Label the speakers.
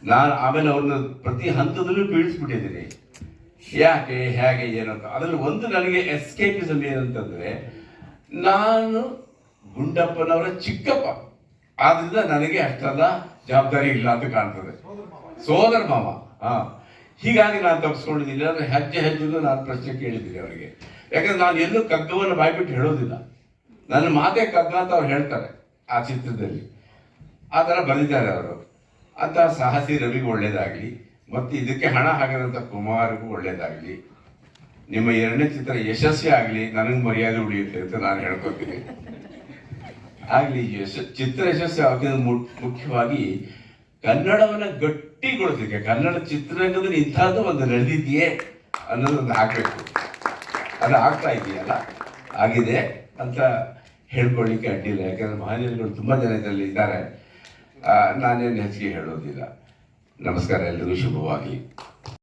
Speaker 1: ನಾನು ಆಮೇಲೆ ಅವ್ರನ್ನ ಪ್ರತಿ ಹಂತದಲ್ಲೂ ಬೀಳಿಸ್ಬಿಟ್ಟಿದ್ದೀನಿ. ಯಾಕೆ ಹೇಗೆ ಏನಂತ. ಅದರಲ್ಲಿ ಒಂದು ನನಗೆ ಎಸ್ಕೇಪಿಸಮ್ ಏನಂತಂದರೆ, ನಾನು ಗುಂಡಪ್ಪನವರ ಚಿಕ್ಕಪ್ಪ, ಆದ್ರಿಂದ ನನಗೆ ಅಷ್ಟೆಲ್ಲ ಜವಾಬ್ದಾರಿ ಇಲ್ಲ ಅಂತ ಕಾಣ್ತದೆ. ಸೋದರ ಮಾವ. ಹೀಗಾಗಿ ನಾನು ತಪ್ಪಿಸ್ಕೊಂಡಿದ್ದೀನಿ. ಅಂದರೆ ಹೆಜ್ಜೆ ಹೆಜ್ಜೆಗೂ ನಾನು ಪ್ರಶ್ನೆ ಕೇಳಿದ್ದೀನಿ ಅವರಿಗೆ. ಯಾಕಂದ್ರೆ ನಾನು ಎಲ್ಲೂ ಕಗ್ಗವನ್ನು ಬಾಯ್ಬಿಟ್ಟು ಹೇಳೋದಿಲ್ಲ. ನನ್ನ ಮಾತೇ ಕಗ್ಗ ಅಂತ ಅವ್ರು ಹೇಳ್ತಾರೆ ಆ ಚಿತ್ರದಲ್ಲಿ. ಆ ಥರ ಬರೆದಿದ್ದಾರೆ ಅವರು. ಅಂತ ಸಾಹಸಿ ರವಿಗೂ ಒಳ್ಳೇದಾಗಲಿ, ಮತ್ತು ಇದಕ್ಕೆ ಹಣ ಹಾಕಿದಂಥ ಕುಮಾರ್ಗೂ ಒಳ್ಳೇದಾಗಲಿ. ನಿಮ್ಮ 2ನೇ ಚಿತ್ರ ಯಶಸ್ವಿ ಆಗಲಿ, ನನಗೆ ಮರ್ಯಾದೆ ಉಳಿಯುತ್ತೆ ಅಂತ ನಾನು ಹೇಳ್ಕೊತೀನಿ. ಆಗಲಿ ಚಿತ್ರ ಯಶಸ್ವಿ ಆಗೋದು ಮುಖ್ಯವಾಗಿ ಕನ್ನಡವನ್ನು ಗಟ್ಟಿಗೊಳಿಸಲಿಕ್ಕೆ, ಕನ್ನಡ ಚಿತ್ರರಂಗದಲ್ಲಿ ಇಂಥದ್ದು ಒಂದು ನಡೆದಿದೆಯೇ ಅನ್ನೋದೊಂದು ಆಗಬೇಕು. ಅದು ಆಗ್ತಾ ಇದೆಯಲ್ಲ, ಆಗಿದೆ ಅಂತ ಹೇಳ್ಕೊಳ್ಳಿಕ್ಕೆ ಅಡ್ಡಿಲ್ಲ. ಯಾಕಂದರೆ ಮಹನೀಯರುಗಳು ತುಂಬ ಜನ ಇದರಲ್ಲಿ ಇದ್ದಾರೆ. ನಾನೇನು ಹೆಚ್ಚಿಗೆ ಹೇಳೋದಿಲ್ಲ. ನಮಸ್ಕಾರ, ಎಲ್ರಿಗೂ ಶುಭವಾಗಲಿ.